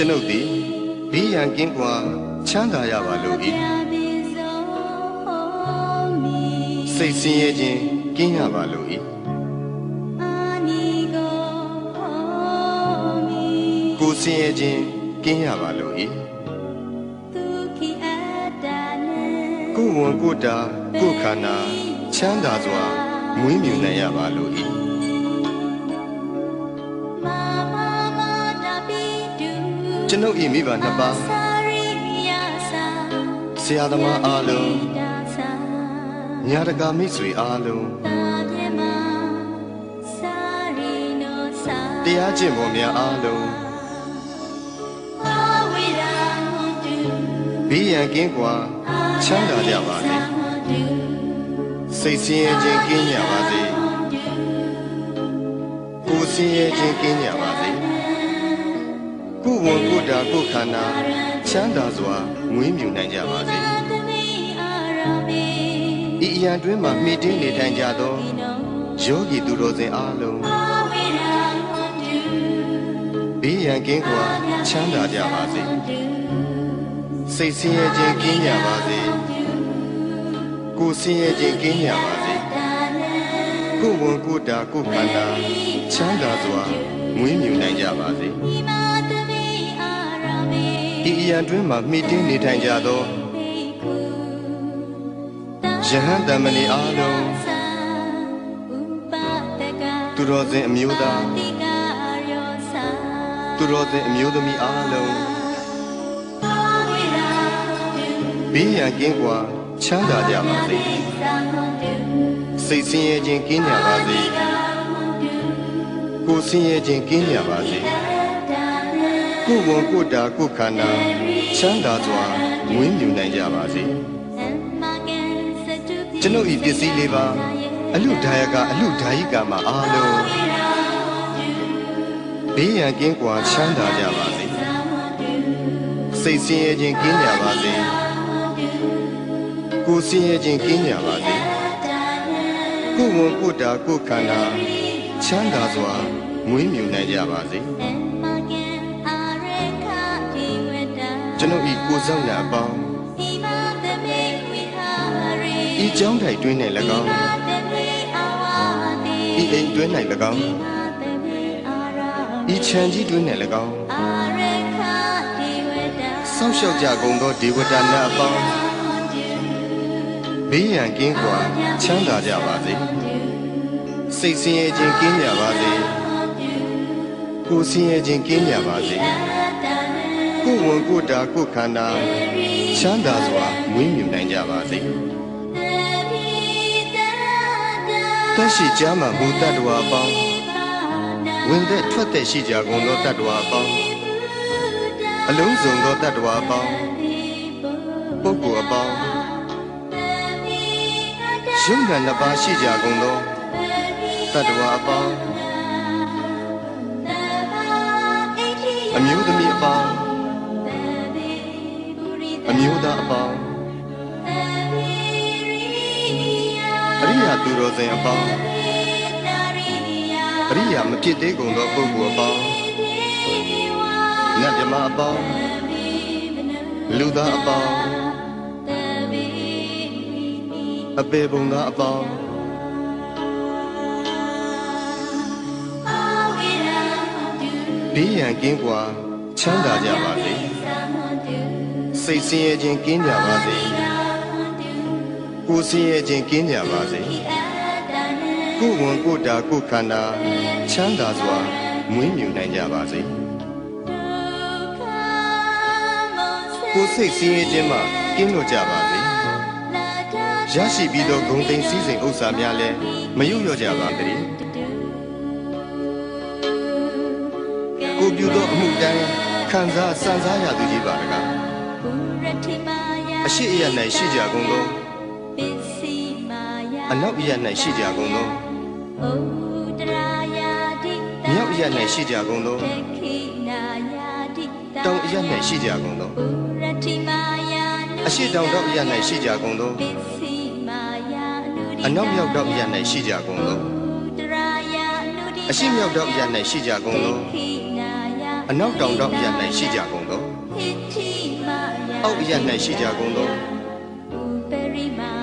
ကျွန်ုပ်သည်ဘေးရန်ကင်းကွာချမ်းသာရပါလို့၏စိတ်ဆင်းရဲခြင်းကင်းရပါလို့၏ကိုယ်ဆင်းရဲခြင်းကင်းရပါလို့၏ကိုယ်ဝန်ကိုယ်တာကိုယ်ခန္ဓာချမ်းသာစွာမွေးမြူနိုင်ရပါလို့၏ကျွန်ုပ်၏မိဘနှစ်ပါးဆရာသမားအားလုံးညာတကာမိတ်ဆွေအားလုံးတရားကျင့်ပေါ်များအားလုံးဘေးရန်ကင်းကွာချမ်းသာကြပါစေစိတ်ဆင်းရဲခြင်းကင်းကြပါစေကိုယ်ဆင်းရဲခြင်းကင်းကြပါစေကိုယ်ဝန်ကိုယ်တာကိုယ်ခန္ဓာချမ်းသာစွာမွေးမြူနိုင်ကြပါစေဤအရာတွင်မှမိတင်းနေထိုင်ကြသောယောဂီသူတော်စင်အားလုံးဘေးရန်ကင်းကွာချမ်းသာကြပါစေစိတ်ဆင်းရဲခြင်းကင်းကြပါစေကိုယ်ဆင်းရဲခြင်းကင်းကြပါစေကိုယ်ဝန်ကိုယ်တာကိုယ်ခန္ဓာချမ်းသာစွာမွေးမြူနိုင်ကြပါစေဤအရာတွင်မှမိတင်းနေထိုင်ကြသောယဟန်တမဏေအားလုံးသူတော်စင်အမျိုးသားသူတော်စင်အမျိုးသမီးအားလုံးဘေးရန်ကင်းကွာချမ်းသာကြပါစေစိတ်ဆင်းရဲခြင်းကင်းကြပါစေကိုယ်ဆင်းရဲခြင်းကင်းကြပါစေကိုယ်ဝန်ကိုယ်တာကိုယ်ခန္ဓာချမ်းသာစွာမွေးမြူနိုင်ကြပါစေကျွန်ုပ်ဤပစ္စည်းလေးပါအလူဒါယကအလူဒါယိကမှာအားလုံးဘေးရန်ကင်းကွာချမ်းသာကြပါစေစိတ်ဆင်းရဲခြင်းကင်းကြပါစေကိုယ်ဆင်းရဲခြင်းကင်းကြပါစေကိုယ်ဝန်ကိုယ်တာကိုယ်ခန္ဓာချမ်းသာစွာမွေးမြူနိုင်ကြပါစေကျွန်ုပ်ဤကိုယ်ဆောင်ရာအပေါင်းဤကျောင်းထိုင်တွင်၌၎င်းဤအိမ်တွင်၌၎င်းဤခြံကြီးတွင်၌၎င်းဆောက်ရှောက်ကြကုန်သောဒေဝတာများအပေါင်းဘေးရန်ကင်းကွာချမ်းသာကြပါစေစိတ်ဆင်းရဲခြင်းကင်းကြပါစေကိုယ်ဆင်းရဲခြင်းကင်းကြပါစေကိုယ်ဝန်ကိုယ်တာကိုယ်ခန္ဓာချမ်းသာစွာမွေးမြူနိုင်ကြပါစေတရှိကြမှာဘုဒ္ဓတော်အပေါင်းဝင်သက်ထွက်သက်ရှိကြကုန်သောတတ္တဝါအပေါင်းအလုံးစုံသောတတ္တဝါအပေါင်းပုဂ္ဂိုလ်အပေါင်းယုံနာနှစ်ပါးရှိကြကုန်သောတတ္တဝါအပေါင်းအမျိုးသမီးအပေါင်းအမျိုးသားအပေါင်းအရိယာသူတော်စင်အပေါင်းအရိယာမဖြစ်သေးကုန်သောပုဂ္ဂိုလ်အပေါင်းနတ်မြမအပေါင်းလူသားအပေါင်းအပေပုံသားအပေါင်းဘေးရန်ကင်းကွာချမ်းသာကြပါစေစိတ်ဆင်းရဲခြင်းကင်းကြပါစေကိုယ်ဆင်းရဲခြင်းကင်းကြပါစေကိုယ်ဝန်ကိုယ်တာကိုယ်ခန္ဓာချမ်းသာစွာမွေးမြူနိုင်ကြပါစေကိုယ်စိတ်ဆင်းရဲခြင်းမှကင်းလွတ်ကြပါစေရရှိပြီးသောဂုဏ်သိမ်းစည်းစိမ်ဥစ္စာများလည်းမယုတ်လျော့ကြပါစေကိုပြုသောအမှုတိုင်းခံစားစံစားရသူကြီးပါတကားအရှိအယ၌ရှိကြကုန်သောအနောက်အယ၌ရှိကြကုန်သောမြောက်အယ၌ရှိကြကုန်သောတောင်အယ၌ရှိကြကုန်သောအရှိတောင်တောင်အယ၌ရှိကြကုန်သောအနောက်မြောက်တောင်အယ၌ရှိကြကုန်သောအရှိမြောက်တောင်အယ၌ရှိကြကုန်သော အနောက်တောင်တော့ရ၌ရှိကြကုန်သောအောက်အရ၌ရှိကြကုန်သော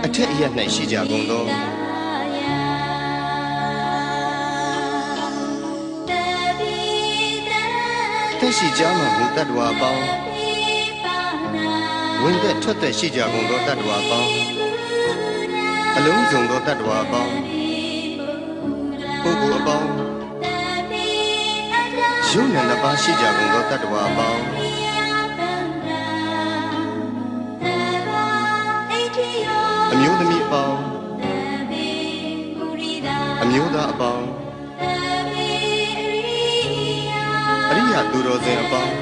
အထက်အရ၌ရှိကြကုန်သောသက်ရှိကြမှမူတတ္တဝါပေါင်းဝင်သက်ထွက်သက်ရှိကြကုန်သောတတ္တဝါပေါင်းအလုံးစုံသောတတ္တဝါပေါင်းပုဂ္ဂိုလ်အပေါင်းယုံနာနှစ်ပါးရှိကြကုန်သောတတ္တဝါပေါင်းအမျိုးသမီးအပေါင်းအမျိုးသားအပေါင်းအရိယာသူတော်စင်အပေါင်း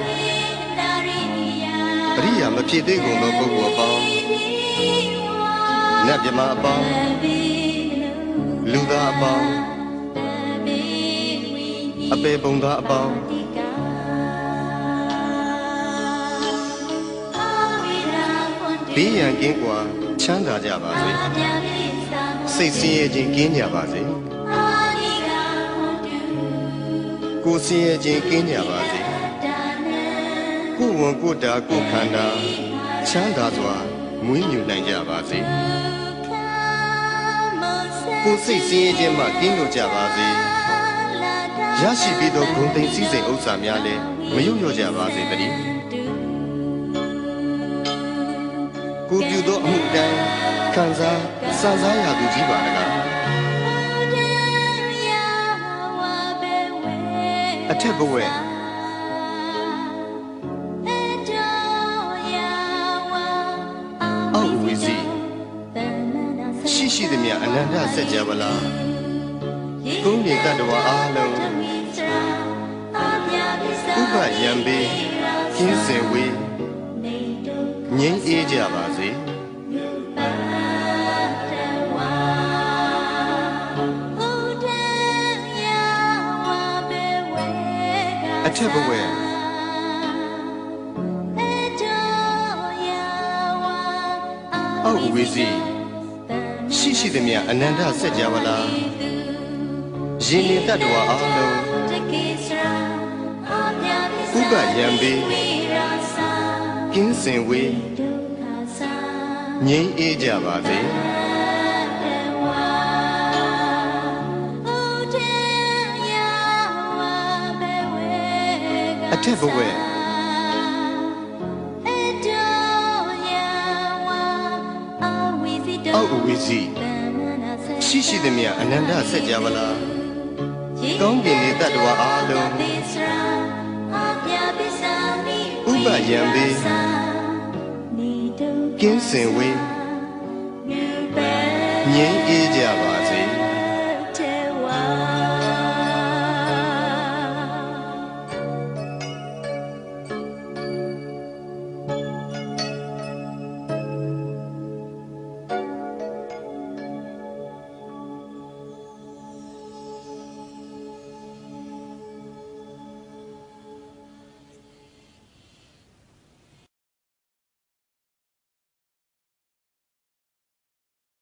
အရိယာမဖြစ်သေးကုန်သောပုဂ္ဂိုလ်အပေါင်းနတ်မြမအပေါင်းလူသားအပေါင်းအပေပုံသားအပေါင်းဘေးရန်ကင်းကွာချမ်းသာကြပါစေစိတ်ဆင်းရဲခြင်းကင်းကြပါစေကိုယ်ဆင်းရဲခြင်းကင်းကြပါစေကိုယ်ဝန်ကိုယ်တာကိုယ်ခန္ဓာချမ်းသာစွာမွေးမြူနိုင်ကြပါစေကိုယ်စိတ်ဆင်းရဲခြင်းမှကင်းလို့ကြပါစေရရှိပြီးသောဂုဏ်သိမ်းစည်းစိမ်ဥစ္စာများလည်းမယုံလျော့ကြပါစေတည်းကိုပြုသောအမှုတိုင်းခံစားစံစားရသူကြီးပါတကားအထက်ဘဝအောက်ဝီစီရှိသည်မြအနန္တစัจ java လာကုန်းမြေတတ္တဝါအားလုံးဥပယံပေကင်းစင်ဝေးငြိမ်းအေးကြပါစေအထက်ဘဝအောက်ဝီစီရှိသည်မြအနန္တစัจ java လာယင်းနေတတ္တဝါအားလုံးဥပယံပေကင်းစင်ဝေးငြိမ်းအေးကြပါစေအထက်ဘဝအောက်ဝီစီရှိသည်မြအနန္တစัจ java လာကောင်းကင်နေတတ္တဝါအားလုံးဥပယံပေကင်းစင်ဝေးငြိမ်းအေးကြပါ